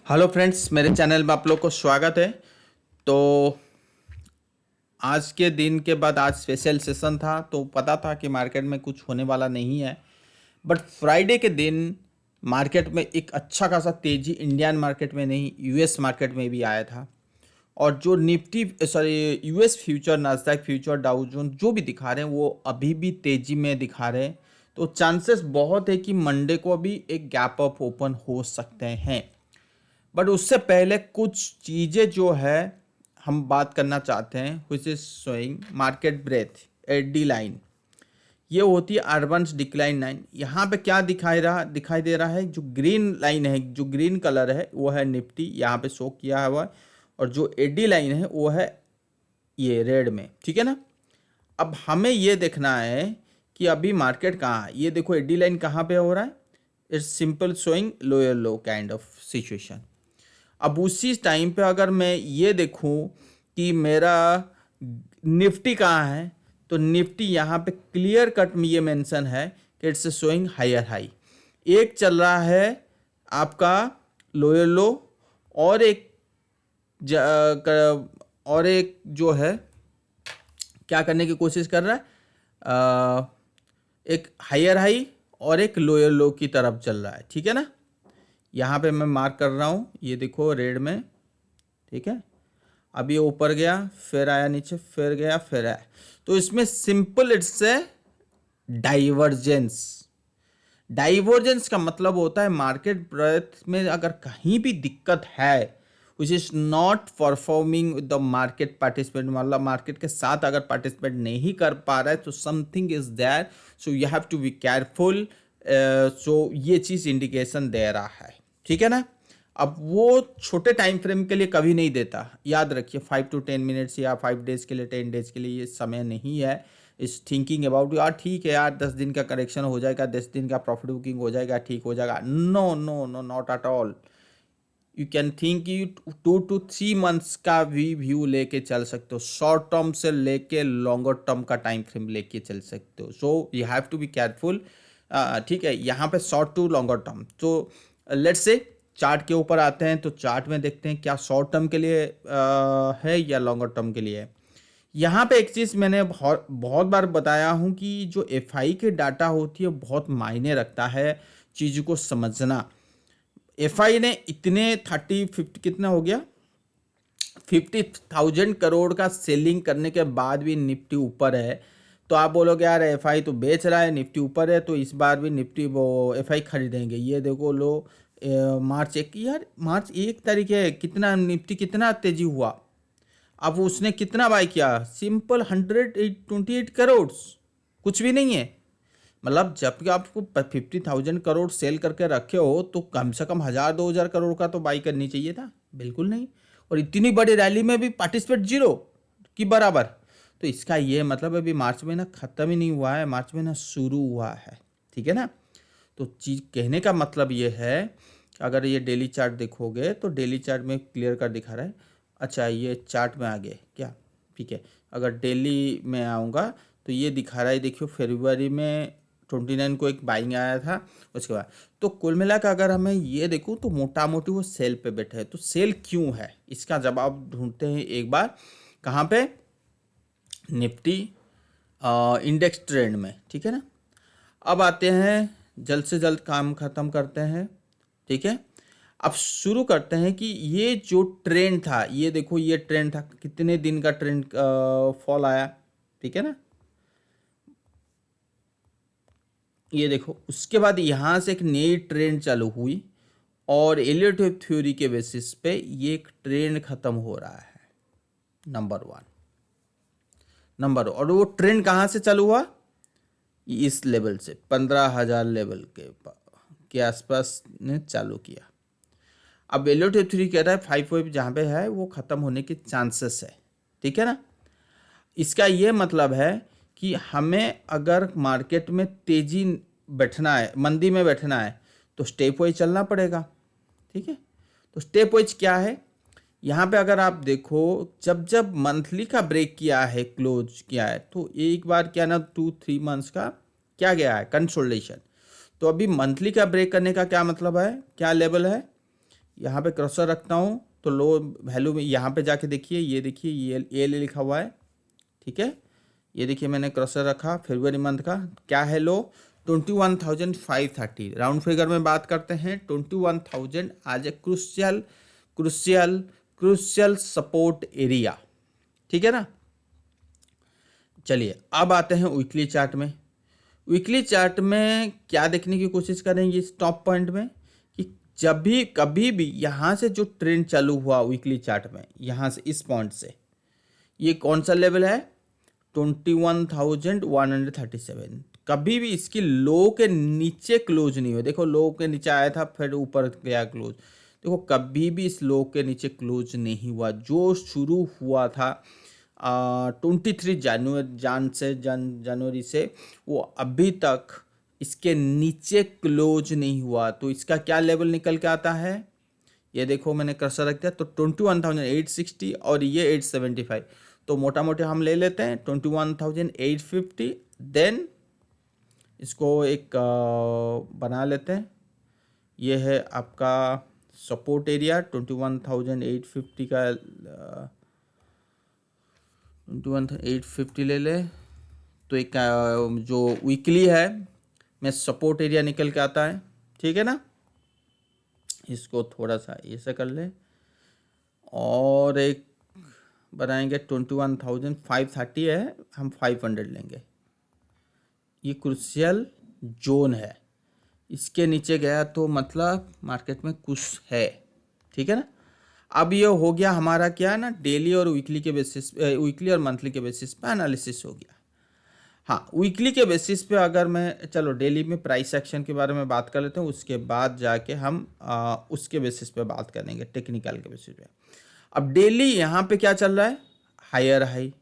Hello friends, मेरे channel में आप लोग को स्वागत है। तो आज के दिन के बाद आज स्पेशल सेशन था, तो पता था कि मार्केट में कुछ होने वाला नहीं है। बट फ्राइडे के दिन मार्केट में एक अच्छा खासा तेज़ी इंडियन मार्केट में नहीं, यूएस मार्केट में भी आया था। और जो Nifty US future, Nasdaq future, डाउ जोन जो भी दिखा रहे हैं वो अभी भी तेज़ी में दिखा रहे हैं। तो चांसेस बहुत है कि मंडे को भी एक गैप अप ओपन हो सकते हैं। बट उससे पहले कुछ चीज़ें जो है हम बात करना चाहते हैं, which is showing market breadth AD line. ये होती है अर्बन्स डिक्लाइन लाइन। यहाँ पे क्या दिखाई दे रहा है, जो ग्रीन लाइन है, जो ग्रीन कलर है वो है निफ्टी, यहाँ पे शो किया हुआ है। और जो एडी लाइन है वो है ये रेड में, ठीक है ना। अब हमें ये देखना है कि अभी मार्केट कहाँ है। ये देखो एडी लाइन कहाँ पे हो रहा है, it's simple showing lower low kind of situation. अब उसी टाइम पे अगर मैं ये देखूं कि मेरा निफ्टी कहाँ है, तो निफ्टी यहाँ पे क्लियर कट में ये मेंशन है कि इट्स शोइंग हायर हाई। एक चल रहा है आपका लोअर लो, और एक और एक जो है क्या करने की कोशिश कर रहा है, एक हायर हाई और एक लोअर लो की तरफ चल रहा है, ठीक है ना। यहाँ पे मैं मार्क कर रहा हूँ, ये देखो रेड में, ठीक है। अब ये ऊपर गया, फिर आया नीचे, फिर गया, फिर आया। तो इसमें simple it's a divergence. Divergence का मतलब होता है मार्केट ब्रेथ में अगर कहीं भी दिक्कत है, which is not performing with the market participant, मतलब मार्केट के साथ अगर पार्टिसिपेट नहीं कर पा रहा है, तो something is there, so you have to be careful. So ये चीज़ इंडिकेशन दे रहा है, ठीक है ना। अब वो छोटे टाइम फ्रेम के लिए कभी नहीं देता, याद रखिए। 5 to 10 मिनट्स या 5 डेज के लिए, 10 डेज के लिए ये समय नहीं है। इस थिंकिंग अबाउट यार ठीक है यार, 10 दिन का करेक्शन हो जाएगा, 10 दिन का प्रॉफिट बुकिंग हो जाएगा, ठीक हो जाएगा। No no no, not at all. You can think you 2 to 3 months का भी व्यू लेके चल सकते हो, शॉर्ट टर्म से लेके लॉन्गर टर्म का टाइम फ्रेम लेके चल सकते हो। So you have to be careful, ठीक है। यहाँ पे शॉर्ट टू लॉन्गर टर्म, तो लेट्स से चार्ट के ऊपर आते हैं। तो चार्ट में देखते हैं क्या शॉर्ट टर्म के लिए है या लॉन्गर टर्म के लिए है। यहाँ पे एक चीज़ मैंने बहुत बार बताया हूँ कि जो एफआई के डाटा होती है बहुत मायने रखता है चीज़ को समझना। एफआई ने इतने 30-50 कितना हो गया, 50,000 करोड़ का सेलिंग करने के बाद भी निफ्टी ऊपर है। तो आप बोलोगे यार एफआई तो बेच रहा है, निफ्टी ऊपर है, तो इस बार भी निफ्टी वो एफआई खरीदेंगे। ये देखो लो, मार्च 1, यार मार्च 1 तारीख है, कितना निफ्टी कितना तेजी हुआ। अब उसने कितना बाय किया, सिंपल 128 करोड़, कुछ भी नहीं है। मतलब जब आपको 50,000 करोड़ सेल करके रखे हो, तो कम से कम 1,000-2,000 करोड़ का तो बाई करनी चाहिए था, बिल्कुल नहीं। और इतनी बड़ी रैली में भी पार्टिसिपेट जीरो की बराबर। तो इसका ये मतलब अभी मार्च महीना ख़त्म ही नहीं हुआ है, मार्च महीना शुरू हुआ है, ठीक है ना। तो चीज़ कहने का मतलब ये है, अगर ये डेली चार्ट देखोगे तो डेली चार्ट में क्लियर कर दिखा रहा है। अच्छा, ये चार्ट में आ गए क्या, ठीक है। अगर डेली में आऊँगा तो ये दिखा रहा है, देखियो फरवरी में 29 को एक बाइंग आया था, उसके बाद। तो कुल मिला कर अगर हमें ये देखूँ तो मोटा मोटी वो सेल पे बैठे हैं। तो सेल क्यों है, इसका जवाब ढूंढते हैं एक बार। कहाँ पे, निफ्टी इंडेक्स ट्रेंड में, ठीक है ना। अब आते हैं, जल्द से जल्द काम ख़त्म करते हैं, ठीक है। अब शुरू करते हैं कि ये जो ट्रेंड था, ये देखो ये ट्रेंड था, कितने दिन का ट्रेंड फॉल आया, ठीक है ना। ये देखो उसके बाद यहाँ से एक नई ट्रेंड चालू हुई, और एलियट वेव थ्योरी के बेसिस पे ये एक ट्रेंड खत्म हो रहा है, नंबर 1। और वो ट्रेंड कहाँ से चालू हुआ, इस लेवल से 15,000 लेवल के आसपास ने चालू किया। अब एलियट वेव थ्योरी कह रहा है 5 वेव जहाँ पे है वो ख़त्म होने के चांसेस है, ठीक है ना। इसका ये मतलब है कि हमें अगर मार्केट में तेजी बैठना है, मंदी में बैठना है, तो स्टेप वाइज चलना पड़ेगा, ठीक है। तो स्टेप वाइज क्या है, यहाँ पे अगर आप देखो, जब जब मंथली का ब्रेक किया है, क्लोज किया है, तो एक बार क्या ना 2-3 मंथ्स का क्या गया है, कंसोलिडेशन। तो अभी मंथली का ब्रेक करने का क्या मतलब है, क्या लेवल है, यहाँ पे क्रॉसर रखता हूँ तो लो वैल्यू में यहाँ पे जाके देखिए, ये देखिए ये लिखा हुआ है, ठीक है। ये देखिए मैंने क्रॉसर रखा फरवरी मंथ का, क्या है लो 21,530। राउंड फिगर में बात करते हैं, 21,000 आज a crucial crucial crucial support area, ठीक है ना। चलिए अब आते हैं वीकली चार्ट में। वीकली चार्ट में क्या देखने की कोशिश करेंगे इस टॉप पॉइंट में कि जब भी कभी भी यहाँ से जो ट्रेंड चालू हुआ वीकली चार्ट में, यहाँ से इस पॉइंट से, ये कौन सा लेवल है 21,137, कभी भी इसकी लो के नीचे क्लोज नहीं हुआ। देखो लो के नीचे आया था फिर ऊपर गया क्लोज, देखो कभी भी इस लो के नीचे क्लोज नहीं हुआ। जो शुरू हुआ था 23 जनवरी से वो अभी तक इसके नीचे क्लोज नहीं हुआ। तो इसका क्या लेवल निकल के आता है, ये देखो मैंने कर्सर रख दिया तो 21,860 और ये 875। तो मोटा मोटा हम ले लेते हैं 21,850, देन इसको एक बना लेते हैं, ये है आपका सपोर्ट एरिया 21,850 का 21,850 ले ले। तो एक जो वीकली है में सपोर्ट एरिया निकल के आता है, ठीक है ना। इसको थोड़ा सा ऐसे कर ले और एक बनाएंगे 21,530 है, हम 500 लेंगे। ये क्रूशियल जोन है, इसके नीचे गया तो मतलब मार्केट में कुछ है, ठीक है ना। अब ये हो गया हमारा क्या ना डेली और वीकली के बेसिस, वीकली और मंथली के बेसिस पे एनालिसिस हो गया। हाँ वीकली के बेसिस पे अगर मैं, चलो डेली में प्राइस एक्शन के बारे में बात कर लेते हैं, उसके बाद जाके हम उसके बेसिस पे बात करेंगे टेक्निकल के बेसिस पे। अब डेली यहाँ पे क्या चल रहा है, higher high,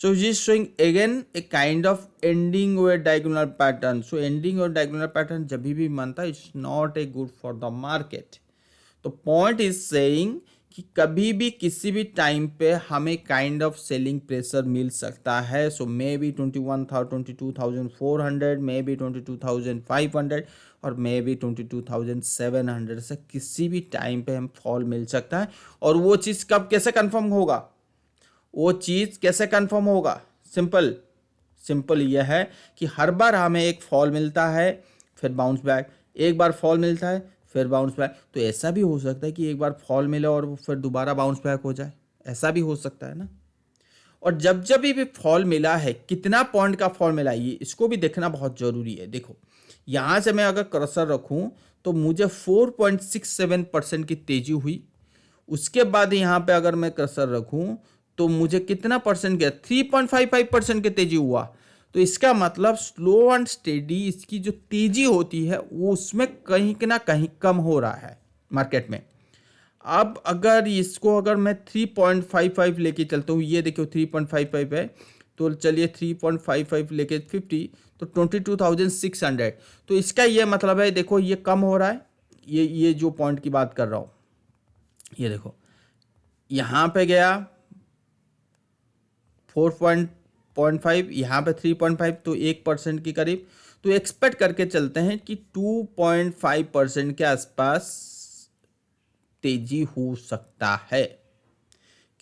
so it is showing again a kind of ending or diagonal pattern. So ending और diagonal pattern जब भी बनता है it's not a good for the market. तो point is saying कि कभी भी किसी भी टाइम पे हमें काइंड ऑफ सेलिंग प्रेशर मिल सकता है। सो मे बी 22,400, मे बी 22,500 और मे बी 22,700 से किसी भी टाइम पे हम फॉल मिल सकता है। और वो चीज़ कब कैसे कंफर्म होगा, वो चीज़ कैसे कंफर्म होगा, सिंपल यह है कि हर बार हमें एक फॉल मिलता है फिर बाउंस बैक, एक बार फॉल मिलता है फिर बाउंस बैक। तो ऐसा भी हो सकता है कि एक बार फॉल मिले और फिर दोबारा बाउंस बैक हो जाए, ऐसा भी हो सकता है ना। और जब भी फॉल मिला है, कितना पॉइंट का फॉल मिला है, ये इसको भी देखना बहुत ज़रूरी है। देखो यहाँ से मैं अगर कर्सर रखूँ तो मुझे 4.67% की तेज़ी हुई। उसके बाद यहाँ पे अगर मैं कर्सर रखूँ तो मुझे कितना परसेंट गया, 3.55% की तेज़ी हुआ। तो इसका मतलब स्लो एंड स्टेडी इसकी जो तेज़ी होती है वो उसमें कहीं ना कहीं कम हो रहा है मार्केट में। अब अगर इसको अगर मैं 3.55 लेके चलता हूँ, ये देखो 3.55 है, तो चलिए 3.55 लेके 50 तो 22,600। तो इसका ये मतलब है देखो ये कम हो रहा है, ये जो पॉइंट की बात कर रहा हूँ, ये देखो यहाँ पे गया 4.5, यहाँ पे 3.5, तो 1% के करीब। तो एक्सपेक्ट करके चलते हैं कि 2.5% के आसपास तेजी हो सकता है,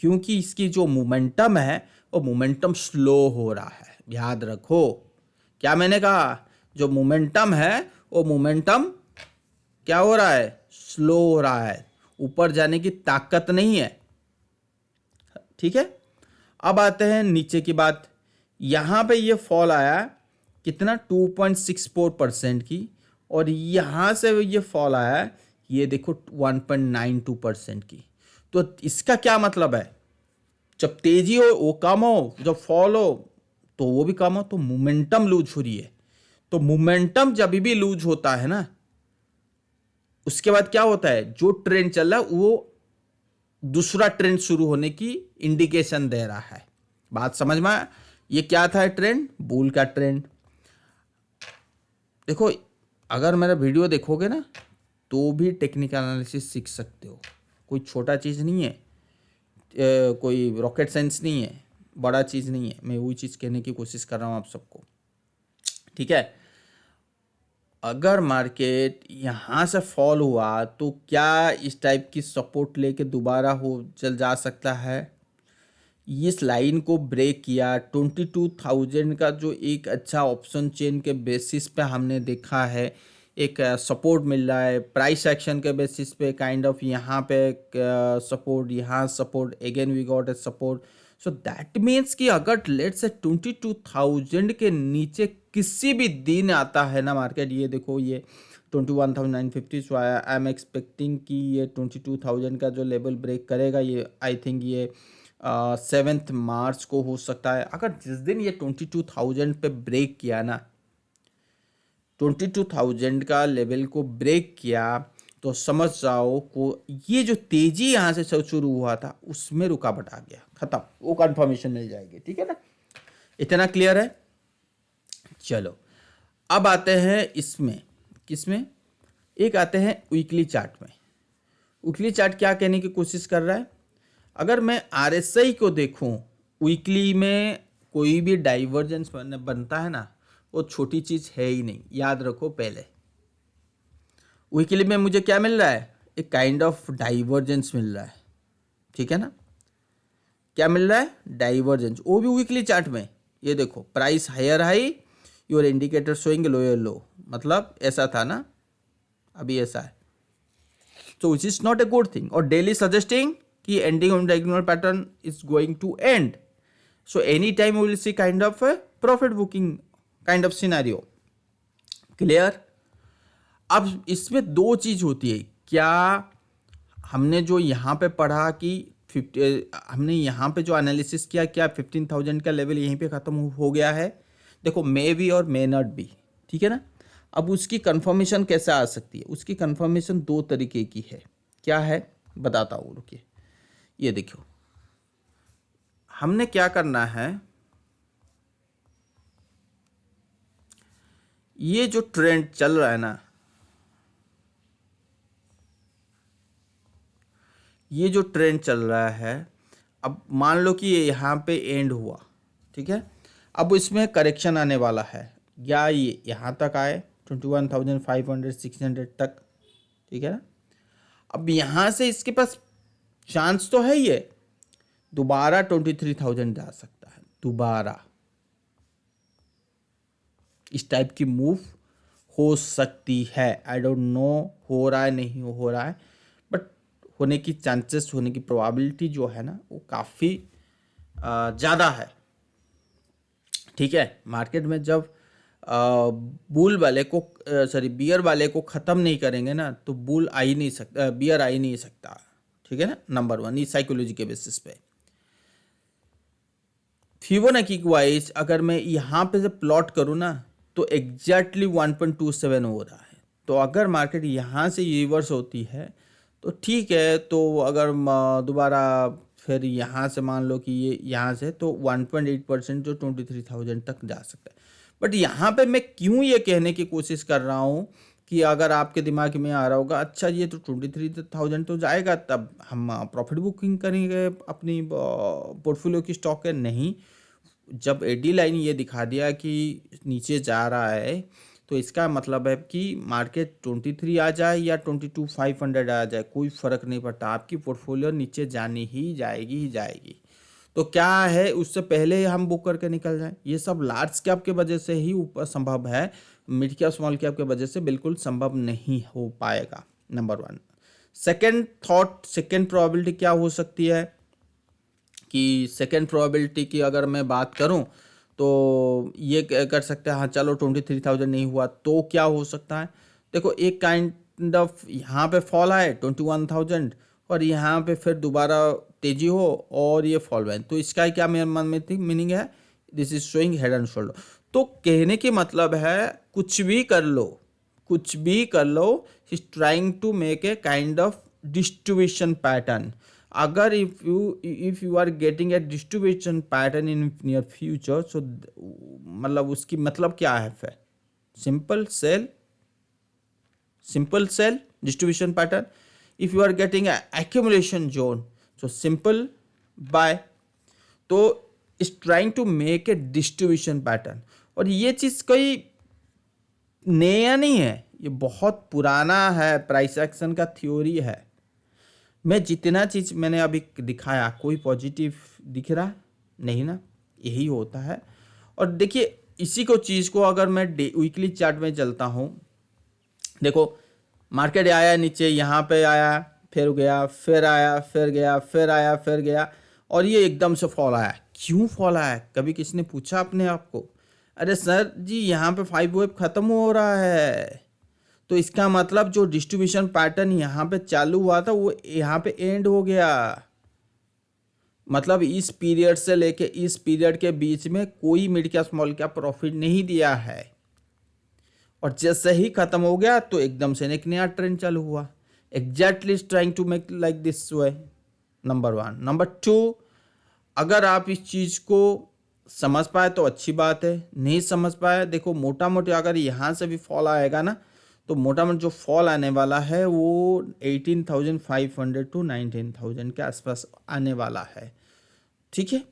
क्योंकि इसकी जो मोमेंटम है वो मोमेंटम स्लो हो रहा है। याद रखो क्या मैंने कहा, जो मोमेंटम है वो मोमेंटम क्या हो रहा है, स्लो हो रहा है, ऊपर जाने की ताकत नहीं है, ठीक है। अब आते हैं नीचे की बात, यहाँ पे ये फॉल आया कितना 2.64% की, और यहाँ से ये फॉल आया ये देखो 1.92% की। तो इसका क्या मतलब है, जब तेजी हो वो कम हो, जब फॉल हो तो वो भी कम हो, तो मोमेंटम लूज हो रही है। तो मोमेंटम जब भी लूज होता है ना, उसके बाद क्या होता है, जो ट्रेंड चल रहा है वो दूसरा ट्रेंड शुरू होने की इंडिकेशन दे रहा है। बात समझ में आया, ये क्या था ट्रेंड, बुल का ट्रेंड। देखो अगर मेरा वीडियो देखोगे ना तो भी टेक्निकल एनालिसिस सीख सकते हो, कोई छोटा चीज़ नहीं है, कोई रॉकेट साइंस नहीं है, बड़ा चीज़ नहीं है। मैं वही चीज़ कहने की कोशिश कर रहा हूँ आप सबको, ठीक है। अगर मार्केट यहाँ से फॉल हुआ तो क्या इस टाइप की सपोर्ट लेके दोबारा हो चल जा सकता है? इस लाइन को ब्रेक किया 22,000 का जो एक अच्छा ऑप्शन चेन के बेसिस पे हमने देखा है, एक सपोर्ट मिल रहा है प्राइस एक्शन के बेसिस पे, काइंड ऑफ यहाँ पे सपोर्ट, यहाँ support, again we got a support. So that means कि अगर लेट्स से 22,000 के नीचे किसी भी दिन आता है ना मार्केट, ये देखो ये 21,950, सो आई एम एक्सपेक्टिंग कि ये 22,000 का जो लेवल ब्रेक करेगा, ये आई थिंक ये 7 मार्च को हो सकता है। अगर जिस दिन ये 22,000 पे ब्रेक किया ना, 22,000 का लेवल को ब्रेक किया, तो समझ जाओ को ये जो तेजी यहाँ से शुरू हुआ था उसमें रुकावट आ गया, खत्म, वो कंफर्मेशन मिल जाएगी। ठीक है ना, इतना क्लियर है? चलो अब आते हैं इसमें, किसमें, एक आते हैं वीकली चार्ट में। वीकली चार्ट क्या कहने की कोशिश कर रहा है? अगर मैं RSI को देखूं, वीकली में कोई भी डाइवर्जेंस बनता है ना, वो छोटी चीज़ है ही नहीं, याद रखो। पहले वीकली में मुझे क्या मिल रहा है? एक काइंड ऑफ डाइवर्जेंस मिल रहा है, ठीक है ना। क्या मिल रहा है? डाइवर्जेंस, वो भी वीकली चार्ट में। ये देखो price higher high, your indicator showing lower low, मतलब ऐसा था ना, अभी ऐसा है। So which is not a good thing. और daily suggesting कि ending on diagonal pattern is going to end. So anytime we will see kind of a profit booking kind of scenario. Clear? अब इसमें दो चीज होती है। क्या हमने जो यहाँ पे पढ़ा कि हमने यहाँ पे जो एनालिसिस किया, क्या 15,000 का लेवल यहीं पे ख़त्म हो गया है? देखो, मे भी और मे नॉट भी, ठीक है ना। अब उसकी कंफर्मेशन कैसे आ सकती है? उसकी कंफर्मेशन दो तरीके की है। क्या है बताता हूँ, रुकिए। ये देखो, हमने क्या करना है, ये जो ट्रेंड चल रहा है ना, ये जो ट्रेंड चल रहा है, अब मान लो कि ये यहाँ पे एंड हुआ, ठीक है। अब इसमें करेक्शन आने वाला है, या ये यहाँ तक आए 21,500 600 तक, ठीक है ना। अब यहाँ से इसके पास चांस तो है, ये दोबारा 23,000 जा सकता है, दोबारा इस टाइप की मूव हो सकती है। आई डोंट नो हो रहा है नहीं हो रहा है, बट होने की चांसेस, होने की प्रोबेबिलिटी जो है ना, वो काफ़ी ज़्यादा है, ठीक है। मार्केट में जब बुल वाले को बियर वाले को ख़त्म नहीं करेंगे ना, तो बुल आ ही नहीं सकता, बियर आ ही नहीं सकता, ठीक है ना। नंबर वन, ये साइकोलॉजी के बेसिस पे। फिबोनाची वाइज अगर मैं यहाँ पे से प्लॉट करूँ ना, तो एग्जैक्टली 1.27 हो रहा है। तो अगर मार्केट यहाँ से रिवर्स होती है तो ठीक है, तो अगर दोबारा फिर यहाँ से मान लो कि ये यहाँ से, तो 1.8% जो 23,000 तक जा सकता है। बट यहाँ पे मैं क्यों ये कहने की कोशिश कर रहा हूँ कि अगर आपके दिमाग में आ रहा होगा, अच्छा ये तो 23,000 तो जाएगा, तब हम प्रॉफिट बुकिंग करेंगे अपनी पोर्टफोलियो की स्टॉक है। नहीं, जब एडी लाइन ये दिखा दिया कि नीचे जा रहा है, तो इसका मतलब है कि मार्केट 23 आ जाए या 22,500 आ जाए, कोई फ़र्क नहीं पड़ता, आपकी पोर्टफोलियो नीचे जानी ही जाएगी ही जाएगी। तो क्या है, उससे पहले हम बुक करके निकल जाएं। ये सब लार्ज कैप के वजह से ही ऊपर संभव है, मिड कैप स्मॉल कैप के वजह से बिल्कुल संभव नहीं हो पाएगा। Number one. Second thought, second probability क्या हो सकती है कि सेकेंड प्रोबेबिलिटी की अगर मैं बात करूं, तो ये कर सकते हैं, हाँ चलो 23,000 नहीं हुआ तो क्या हो सकता है। देखो, एक काइंड ऑफ यहाँ पे फॉल आए 21,000, और यहाँ पे फिर दोबारा तेजी हो और ये फॉल आए, तो इसका क्या मेरे मन में थी मीनिंग है, this is showing head and shoulder. तो कहने की मतलब है, कुछ भी कर लो, कुछ भी कर लो, is trying to make a kind of distribution pattern. अगर if you are getting a distribution pattern in near future, so मतलब उसकी मतलब क्या है फिर? Simple sell, simple sell distribution pattern. If you are getting accumulation zone, so simple buy. तो is trying to make a distribution pattern, और ये चीज़ कई नया नहीं है, ये बहुत पुराना है, प्राइस एक्शन का थ्योरी है। मैं जितना चीज़ मैंने अभी दिखाया, कोई पॉजिटिव दिख रहा नहीं ना, यही होता है। और देखिए इसी को चीज़ को अगर मैं वीकली चार्ट में चलता हूँ, देखो मार्केट आया नीचे, यहाँ पे आया, फिर गया, फिर आया, फिर गया, फिर आया, फिर गया, और ये एकदम से फॉल आया। क्यों फॉल आया? कभी किसी ने पूछा अपने आप को? अरे सर जी यहाँ पे 5 वेव खत्म हो रहा है, तो इसका मतलब जो डिस्ट्रीब्यूशन पैटर्न यहाँ पे चालू हुआ था वो यहाँ पे एंड हो गया। मतलब इस पीरियड से लेके इस पीरियड के बीच में कोई mid cap small cap profit नहीं दिया है, और जैसे ही खत्म हो गया तो एकदम से एक नया ट्रेंड चालू हुआ। Exactly trying to make like this way, number 1। Number 2, अगर आप इस चीज़ को समझ पाए तो अच्छी बात है, नहीं समझ पाए, देखो मोटा मोटा अगर यहाँ से भी फॉल आएगा ना, तो मोटा मोटा जो फॉल आने वाला है वो 18,500 टू 19,000 के आसपास आने वाला है। ठीक है,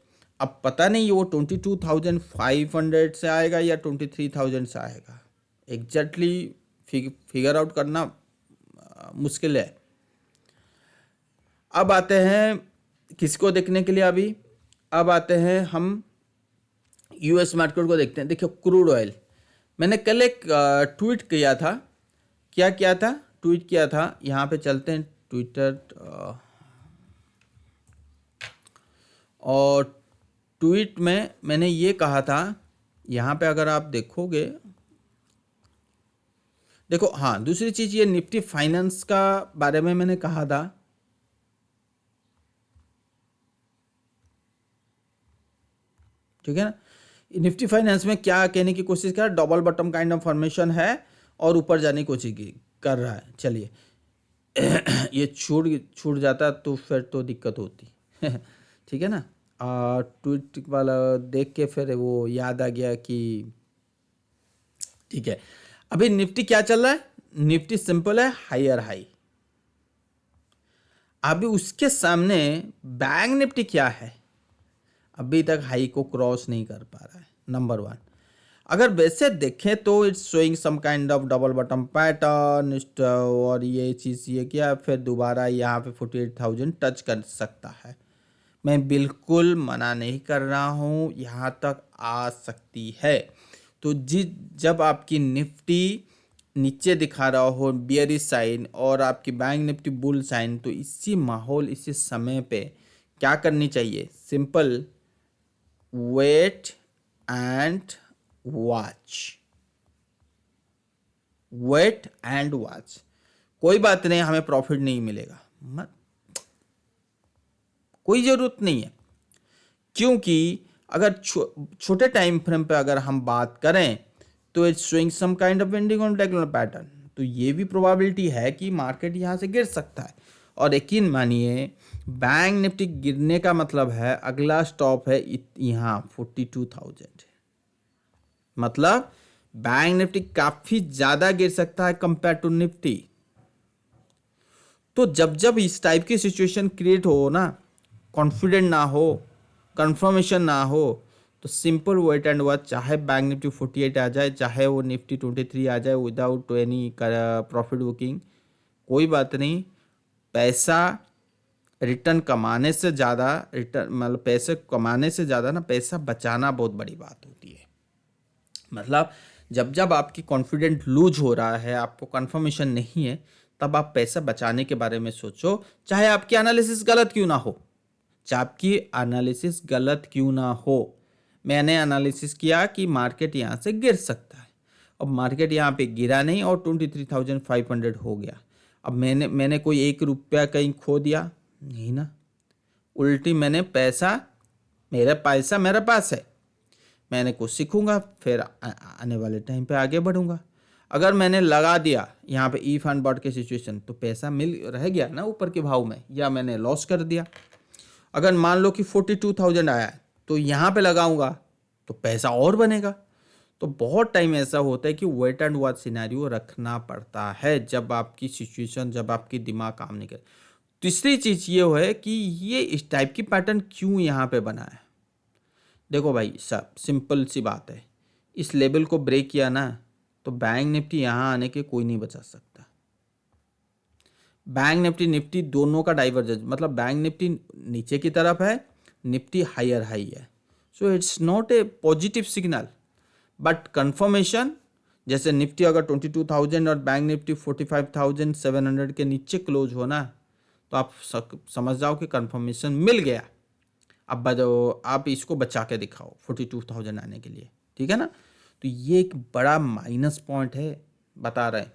अब पता नहीं वो 22,500 से आएगा या 23,000 से आएगा, एग्जैक्टली फिगर आउट करना मुश्किल है। अब आते हैं किसको देखने के लिए, अभी अब आते हैं हम यूएस मार्केट को देखते हैं। देखिए क्रूड ऑयल, मैंने कल एक ट्वीट किया था। क्या किया था? ट्वीट किया था, यहाँ पे चलते हैं ट्विटर, और ट्वीट में मैंने ये कहा था, यहाँ पे अगर आप देखोगे, देखो हाँ, दूसरी चीज़ ये निफ्टी फाइनेंस का बारे में मैंने कहा था। ठीक है ना, निफ्टी फाइनेंस में क्या कहने की कोशिश कर, double bottom kind of formation है और ऊपर जाने की कोशिश कर रहा है। चलिए ये छूट जाता तो फिर तो दिक्कत होती ठीक है ना। ट्वीट वाला देख के फिर वो याद आ गया कि ठीक है, अभी निफ्टी क्या चल रहा है? निफ्टी सिंपल है, हायर हाई। अभी उसके सामने बैंक निफ्टी क्या है? अभी तक हाई को क्रॉस नहीं कर पा रहा है, नंबर 1। अगर वैसे देखें तो it's showing some kind of double bottom pattern, और ये चीज़ ये क्या, फिर दोबारा यहाँ पे 48,000 टच कर सकता है। मैं बिल्कुल मना नहीं कर रहा हूँ, यहाँ तक आ सकती है। तो जब आपकी निफ्टी नीचे दिखा रहा हो बियरिश साइन और आपकी बैंक निफ्टी बुल साइन, तो इसी माहौल, इसी समय पे क्या करनी चाहिए? Simple wait and watch, wait and watch. कोई बात नहीं, हमें प्रॉफिट नहीं मिलेगा, मत, कोई जरूरत नहीं है, क्योंकि अगर छोटे टाइम फ्रेम पे अगर हम बात करें तो it's showing some kind of ending on diagonal pattern, तो ये भी प्रोबेबिलिटी है कि मार्केट यहाँ से गिर सकता है। और यकीन मानिए, बैंक निफ्टी गिरने का मतलब है अगला स्टॉप है यहाँ 42,000, मतलब बैंक निफ्टी काफी ज्यादा गिर सकता है कंपेयर टू निफ्टी। तो जब जब इस टाइप की सिचुएशन क्रिएट हो ना, कॉन्फिडेंट ना हो, कंफर्मेशन ना हो, तो सिंपल वेट एंड वॉच। चाहे बैंक निफ्टी 48 आ जाए, चाहे वो निफ्टी 23 आ जाए विदाउट एनी प्रॉफिट बुकिंग, कोई बात नहीं। पैसा रिटर्न कमाने से ज़्यादा, रिटर्न मतलब पैसे कमाने से ज़्यादा ना, पैसा बचाना बहुत बड़ी बात होती है। मतलब जब जब आपकी कॉन्फिडेंट लूज हो रहा है, आपको कंफर्मेशन नहीं है, तब आप पैसा बचाने के बारे में सोचो, चाहे आपकी एनालिसिस गलत क्यों ना हो, चाहे आपकी एनालिसिस गलत क्यों ना हो। मैंने एनालिसिस किया कि मार्केट यहाँ से गिर सकता है, अब मार्केट यहाँ पे गिरा नहीं और 23,500 हो गया। अब मैंने कोई 1 रुपया कहीं खो दिया नहीं ना, उल्टी मैंने पैसा, मेरा पैसा मेरे पास है, मैंने कुछ सीखूंगा, फिर आने वाले टाइम पे आगे बढ़ूंगा। अगर मैंने लगा दिया यहाँ पे ई फंड बॉट के सिचुएशन, तो पैसा मिल रह गया ना ऊपर के भाव में, या मैंने लॉस कर दिया। अगर मान लो कि 42,000 आया, तो यहाँ पे लगाऊंगा तो पैसा और बनेगा। तो बहुत टाइम ऐसा होता है कि वेट एंड वॉच सिनेरियो रखना पड़ता है जब आपकी सिचुएशन, जब आपकी दिमाग काम नहीं करे। तीसरी चीज़ ये है कि ये इस टाइप की पैटर्न क्यों यहाँ पे बना है। देखो भाई साहब, सिंपल सी बात है, इस लेवल को ब्रेक किया ना, तो तो बैंक निफ्टी यहाँ आने के कोई नहीं बचा सकता। बैंक निफ्टी निफ्टी दोनों का डाइवर्जेंस, मतलब बैंक निफ्टी नीचे की तरफ है, निफ्टी हायर हाई है, so it's not a positive signal. But confirmation, जैसे निफ्टी अगर 22,000 और बैंक निफ्टी 45,700 के नीचे क्लोज हो ना, तो आप समझ जाओ कि कंफर्मेशन मिल गया। अब आप इसको बचा के दिखाओ 42,000 आने के लिए, ठीक है ना। तो ये एक बड़ा माइनस पॉइंट है, बता रहे हैं।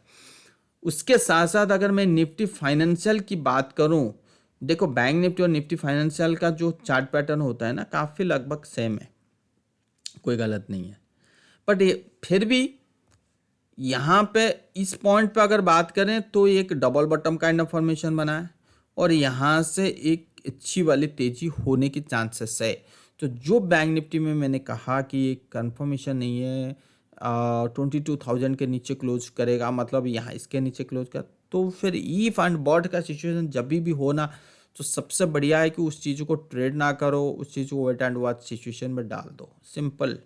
उसके साथ साथ अगर मैं निफ्टी फाइनेंशियल की बात करूं, देखो बैंक निफ्टी और निफ्टी फाइनेंशियल का जो चार्ट पैटर्न होता है ना, काफ़ी लगभग सेम है, कोई गलत नहीं है। बट ये फिर भी यहाँ पे इस पॉइंट पे अगर बात करें तो एक double bottom kind of formation बना है और यहाँ से एक अच्छी वाली तेजी होने की चांसेस है। तो जो बैंक निफ्टी में मैंने कहा कि एक कंफर्मेशन नहीं है, 22,000 के नीचे क्लोज करेगा, मतलब यहाँ इसके नीचे क्लोज कर, तो फिर ई फंड बॉट का सिचुएशन जब भी हो ना, तो सबसे बढ़िया है कि उस चीज़ को ट्रेड ना करो, उस चीज़ को वेट एंड वॉच सिचुएशन में डाल दो, सिंपल।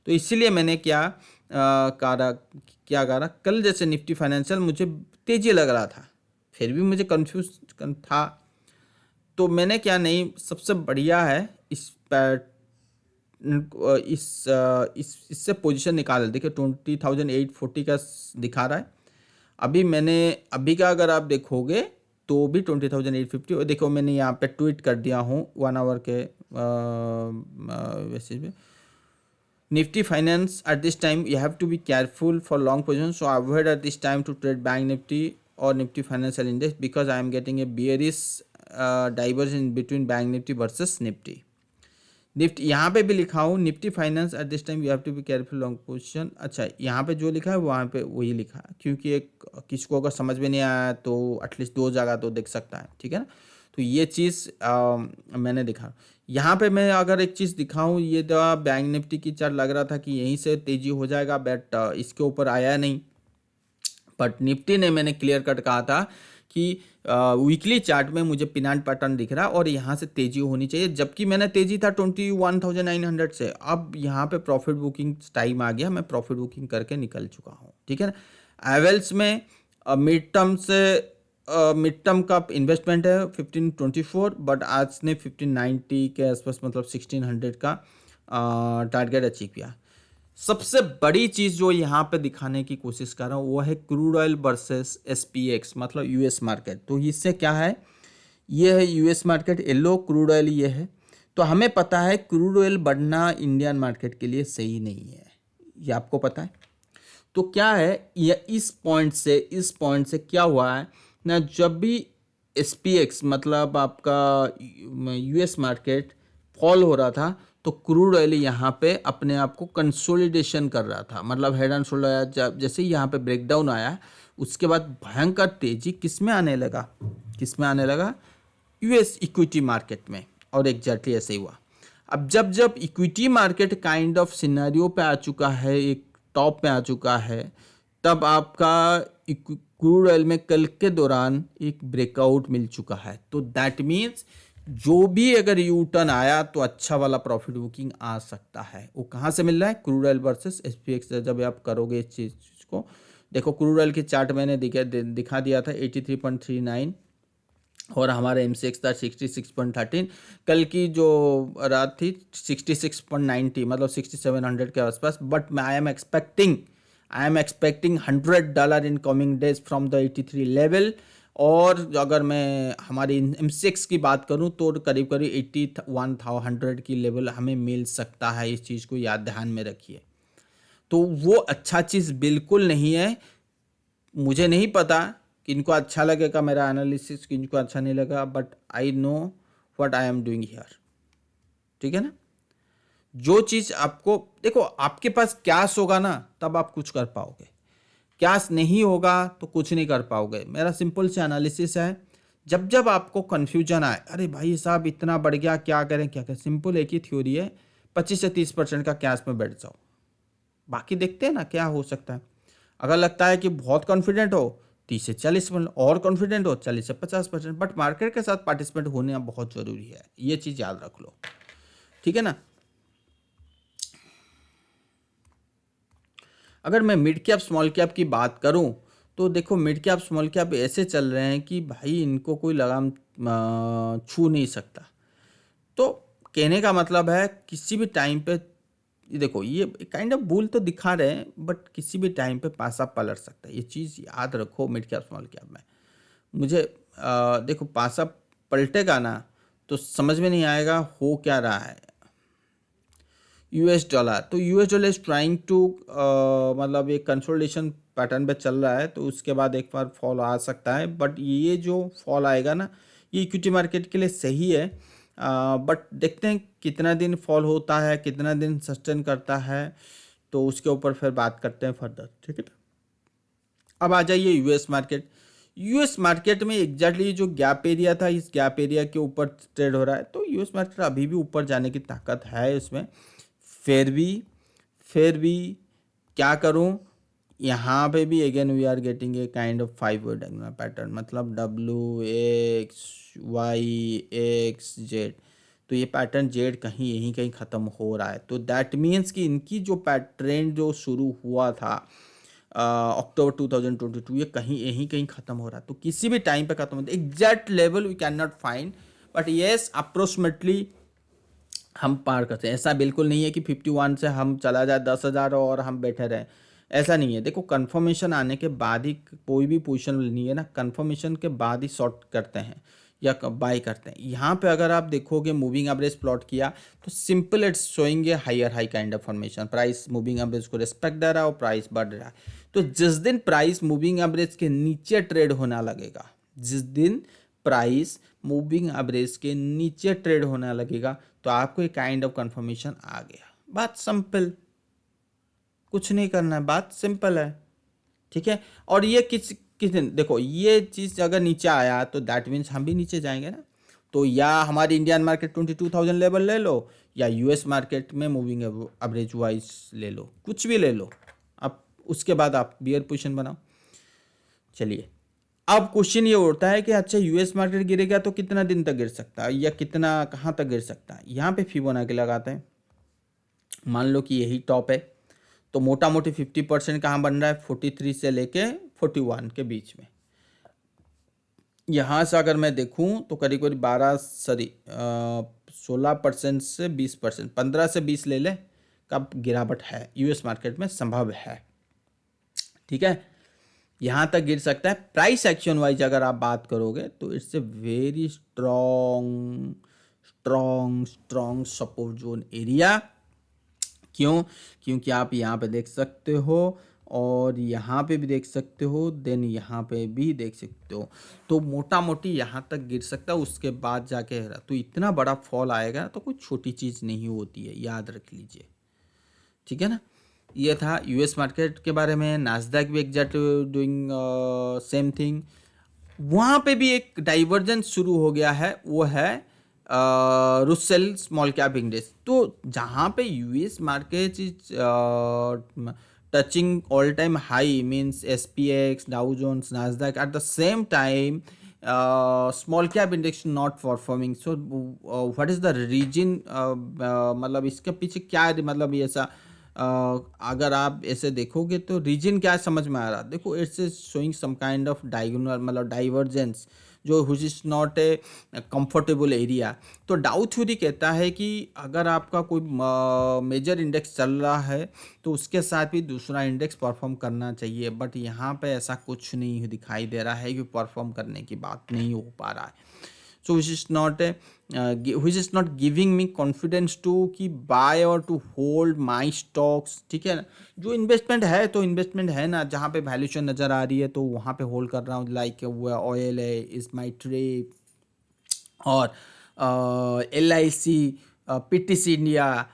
तो इसीलिए मैंने क्या करा, कल जैसे निफ्टी फाइनेंशियल मुझे तेजी लग रहा था, फिर भी मुझे कंफ्यूज था, तो मैंने क्या नहीं, सबसे बढ़िया है इससे पोजीशन निकाल। देखिए 20,840 का दिखा रहा है अभी का, अगर आप देखोगे तो भी 20,850। और देखो मैंने यहाँ पे ट्वीट कर दिया हूँ 1 आवर के बेसिस पे, Nifty finance at this time you have to be careful for long position, so avoid at this time to trade bank nifty or nifty financial index because I am getting a bearish divergence between bank nifty versus nifty. Nifty यहाँ पे भी लिखा हूँ Nifty finance at this time you have to be careful long position. अच्छा, यहाँ पे जो लिखा है वहाँ पे वही लिखा है, क्योंकि एक किसी को अगर समझ में नहीं आया तो एटलीस्ट 2 जगह तो देख सकता है, ठीक है ना। तो ये चीज़ मैंने दिखा। यहाँ पे मैं अगर एक चीज़ दिखाऊँ, ये तो बैंक निफ्टी की चार्ट लग रहा था कि यहीं से तेजी हो जाएगा, बट इसके ऊपर आया नहीं। बट निफ्टी ने मैंने क्लियर कट कहा था कि वीकली चार्ट में मुझे पिनाट पैटर्न दिख रहा है और यहाँ से तेजी होनी चाहिए, जबकि मैंने तेजी था 21,900 से। अब यहाँ पे प्रॉफिट बुकिंग टाइम आ गया, मैं प्रॉफिट बुकिंग करके निकल चुका हूँ, ठीक है ना। एवेल्स में मिड टर्म का इन्वेस्टमेंट है 1524, बट आज ने 1590 के आसपास, मतलब 1600 का टारगेट अचीव किया। सबसे बड़ी चीज़ जो यहाँ पे दिखाने की कोशिश कर रहा हूँ वो है क्रूड ऑयल वर्सेस SPX, मतलब यूएस मार्केट। तो इससे क्या है, ये है US market, yellow crude oil ये है। तो हमें पता है क्रूड ऑयल बढ़ना इंडियन मार्केट के लिए सही नहीं है, ये आपको पता है। तो क्या है, ये इस पॉइंट से क्या हुआ है ना, जब भी SPX मतलब आपका यूएस मार्केट फॉल हो रहा था, तो क्रूड ऑयल यहाँ पे अपने आप को कंसोलिडेशन कर रहा था, मतलब हेड एंड शोल्डर। जैसे यहाँ पे ब्रेकडाउन आया, उसके बाद भयंकर तेजी किस में आने लगा, यूएस इक्विटी मार्केट में, और एग्जैक्टली ऐसे ही हुआ। अब जब equity market kind of scenario पे आ चुका है, एक टॉप पे आ चुका है, तब आपका क्रूड ऑयल में कल के दौरान एक ब्रेकआउट मिल चुका है। तो दैट मीन्स जो भी अगर यू टर्न आया तो अच्छा वाला प्रॉफिट बुकिंग आ सकता है। वो कहाँ से मिल रहा है, क्रूड ऑयल वर्सेस SPX। जब आप करोगे इस चीज़ को, देखो क्रूड ऑयल की चार्ट मैंने दिखा दिया था 83.39, और हमारा MCX था 66.13। कल की जो रात थी 66.90, मतलब 6700 के आसपास। But I am expecting $100 in coming days from the 83 level. और अगर मैं हमारी MCX की बात करूं तो करीब 81,100 की लेवल हमें मिल सकता है। इस चीज़ को याद ध्यान में रखिए। तो वो अच्छा चीज़ बिल्कुल नहीं है। मुझे नहीं पता किनको अच्छा लगेगा मेरा एनालिसिस, किनको अच्छा नहीं लगा, but I know what I am doing here, ठीक है ना। जो चीज़ आपको, देखो आपके पास कैश होगा ना तब आप कुछ कर पाओगे, कैश नहीं होगा तो कुछ नहीं कर पाओगे। मेरा सिंपल से एनालिसिस है, जब आपको कन्फ्यूजन आए, अरे भाई साहब इतना बढ़ गया, क्या करें, सिंपल एक ही थ्योरी है, 25 से 30% का कैश में बैठ जाओ, बाकी देखते हैं ना क्या हो सकता है। अगर लगता है कि बहुत कॉन्फिडेंट हो 30 से 40%, और कॉन्फिडेंट हो 40 से 50%। बट मार्केट के साथ पार्टिसिपेट होना बहुत ज़रूरी है, ये चीज़ याद रख लो, ठीक है ना। अगर मैं मिड कैप स्मॉल कैप की बात करूं तो देखो मिड कैप स्मॉल कैप ऐसे चल रहे हैं कि भाई इनको कोई लगाम छू नहीं सकता। तो कहने का मतलब है किसी भी टाइम पे ये देखो ये काइंड ऑफ बुल तो दिखा रहे हैं बट किसी भी टाइम पे पासा पलट सकता है, ये चीज़ याद रखो मिड कैप स्मॉल कैप में। मुझे देखो पासा पलटेगा ना तो समझ में नहीं आएगा हो क्या रहा है। यूएस डॉलर, तो US dollar is trying to मतलब एक कंसोलिडेशन पैटर्न पे चल रहा है, तो उसके बाद एक बार फॉल आ सकता है, बट ये जो फॉल आएगा ना ये इक्विटी मार्केट के लिए सही है। बट देखते हैं कितना दिन फॉल होता है, कितना दिन सस्टेन करता है, तो उसके ऊपर फिर बात करते हैं फर्दर, ठीक है। अब आ जाइए यूएस मार्केट। यूएस मार्केट में एग्जैक्टली जो गैप एरिया था इस गैप एरिया के ऊपर ट्रेड हो रहा है, तो यूएस मार्केट अभी भी ऊपर जाने की ताकत है इसमें। फिर भी क्या करूं, यहाँ पे भी again we are getting a kind of 5 diagonal pattern, मतलब W X Y X Z, तो ये पैटर्न जेड कहीं यहीं कहीं ख़त्म हो रहा है। तो दैट मीन्स कि इनकी जो ट्रेंड जो शुरू हुआ था अक्टूबर 2022 ये कहीं यहीं कहीं ख़त्म हो रहा है, तो किसी भी टाइम पे ख़त्म होता है। Exact level we can not find but yes approximately हम पार करते हैं। ऐसा बिल्कुल नहीं है कि 51 से हम चला जाए 10,000 और हम बैठे रहें, ऐसा नहीं है। देखो कंफर्मेशन आने के बाद ही कोई भी पोजीशन नहीं है ना, कंफर्मेशन के बाद ही शॉर्ट करते हैं या बाय करते हैं। यहाँ पे अगर आप देखोगे मूविंग एवरेज प्लॉट किया तो simple it's showing a higher high kind of formation, price moving average को रिस्पेक्ट दे रहा है और प्राइस बढ़ रहा है। तो जिस दिन प्राइस मूविंग एवरेज के नीचे ट्रेड होने लगेगा, जिस दिन प्राइस मूविंग एवरेज के नीचे ट्रेड होने लगेगा तो आपको एक काइंड ऑफ कंफर्मेशन आ गया। बात सिंपल, कुछ नहीं करना है, बात सिंपल है, ठीक है। और ये किस दिन देखो ये चीज़ अगर नीचे आया तो दैट मीन्स हम भी नीचे जाएंगे ना। तो या हमारी इंडियन मार्केट 22,000 लेवल ले लो या यूएस मार्केट में मूविंग एवरेज वाइज ले लो, कुछ भी ले लो, अब उसके बाद आप बियर पोजीशन बनाओ। चलिए अब क्वेश्चन ये उठता है कि अच्छा यूएस मार्केट गिरेगा तो कितना दिन तक गिर सकता है या कितना कहाँ तक गिर सकता है। यहाँ पे फिबोनाची लगाते हैं, मान लो कि यही टॉप है, तो मोटा मोटी 50% कहाँ बन रहा है, 43 से लेके 41 के बीच में। यहाँ से अगर मैं देखूँ तो करीब करीब 16% से 20%, 15 से 20 ले ले कब गिरावट है यूएस मार्केट में संभव है, ठीक है। यहाँ तक गिर सकता है। प्राइस एक्शन वाइज अगर आप बात करोगे तो it's a very strong strong strong support zone area. क्यों? क्योंकि आप यहाँ पे देख सकते हो और यहाँ पे भी देख सकते हो, देन यहाँ पे भी देख सकते हो, तो मोटा मोटी यहाँ तक गिर सकता है। उसके बाद जाके तो इतना बड़ा फॉल आएगा तो कोई छोटी चीज़ नहीं होती है, याद रख लीजिए, ठीक है ना। ये था यूएस मार्केट के बारे में। नास्डैक भी एग्जैक्ट डूइंग सेम थिंग। वहाँ पे भी एक डाइवर्जेंस शुरू हो गया है, वो है रुसेल स्मॉल कैप इंडेक्स। तो जहाँ पे US market is touching all time high means SPX Dow Jones Nasdaq at the same time small cap index not performing. So what is the reason, मतलब इसके पीछे क्या मतलब ये ऐसा अगर आप ऐसे देखोगे तो रीजन क्या समझ में आ रहा। देखो it's showing some kind of diagonal मतलब डाइवर्जेंस जो whose is not a comfortable area. तो डाउ थ्योरी कहता है कि अगर आपका कोई मेजर इंडेक्स चल रहा है तो उसके साथ भी दूसरा इंडेक्स परफॉर्म करना चाहिए, बट यहाँ पे ऐसा कुछ नहीं दिखाई दे रहा है कि परफॉर्म करने की बात नहीं हो पा रहा है। सो which is not giving me confidence to कि buy और to hold my stocks, ठीक है ना। जो इन्वेस्टमेंट है तो इन्वेस्टमेंट है ना, जहाँ पे वैल्यूएशन नज़र आ रही है तो वहाँ पे होल्ड कर रहा हूँ, लाइक वो ऑयल है, इज माई ट्रेड और LIC PTC India,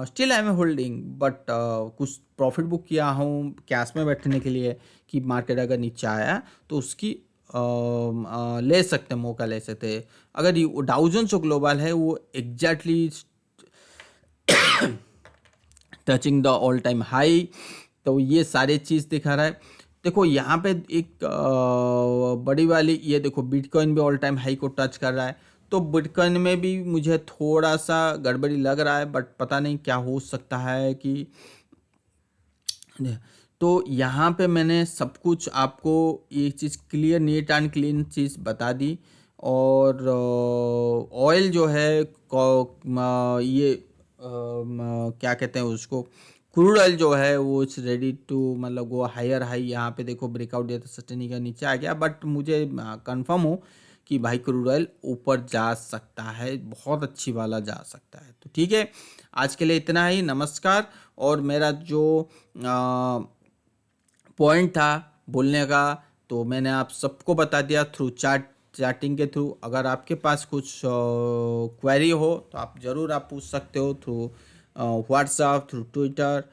still I am holding, but कुछ प्रॉफिट बुक किया हूँ कैश में बैठने के लिए कि मार्केट अगर नीचे आया तो उसकी ले सकते, मौका ले सकते। अगर डाउ जोन्स जो ग्लोबल है वो exactly touching the all time high, तो ये सारे चीज़ दिखा रहा है। देखो यहाँ पे एक बड़ी वाली ये देखो बिटकॉइन भी ऑल टाइम हाई को टच कर रहा है, तो बिटकॉइन में भी मुझे थोड़ा सा गड़बड़ी लग रहा है, बट पता नहीं क्या हो सकता है कि तो यहाँ पे मैंने सब कुछ आपको ये चीज़ क्लियर नीट एंड क्लीन चीज़ बता दी। और ऑयल जो है ये क्या कहते हैं उसको, क्रूड ऑयल जो है वो इट्स रेडी टू मतलब वो हायर हाई, यहाँ पे देखो ब्रेकआउट दिया तो सस्टेनिंग का नीचे आ गया, बट मुझे कंफर्म हो कि भाई क्रूड ऑयल ऊपर जा सकता है, बहुत अच्छी वाला जा सकता है। तो ठीक है, आज के लिए इतना ही, नमस्कार। और मेरा जो पॉइंट था बोलने का, तो मैंने आप सबको बता दिया थ्रू चैटिंग के थ्रू। अगर आपके पास कुछ क्वेरी हो तो आप ज़रूर आप पूछ सकते हो थ्रू व्हाट्सएप, थ्रू ट्विटर,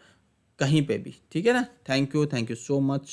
कहीं पे भी, ठीक है ना। Thank you so much.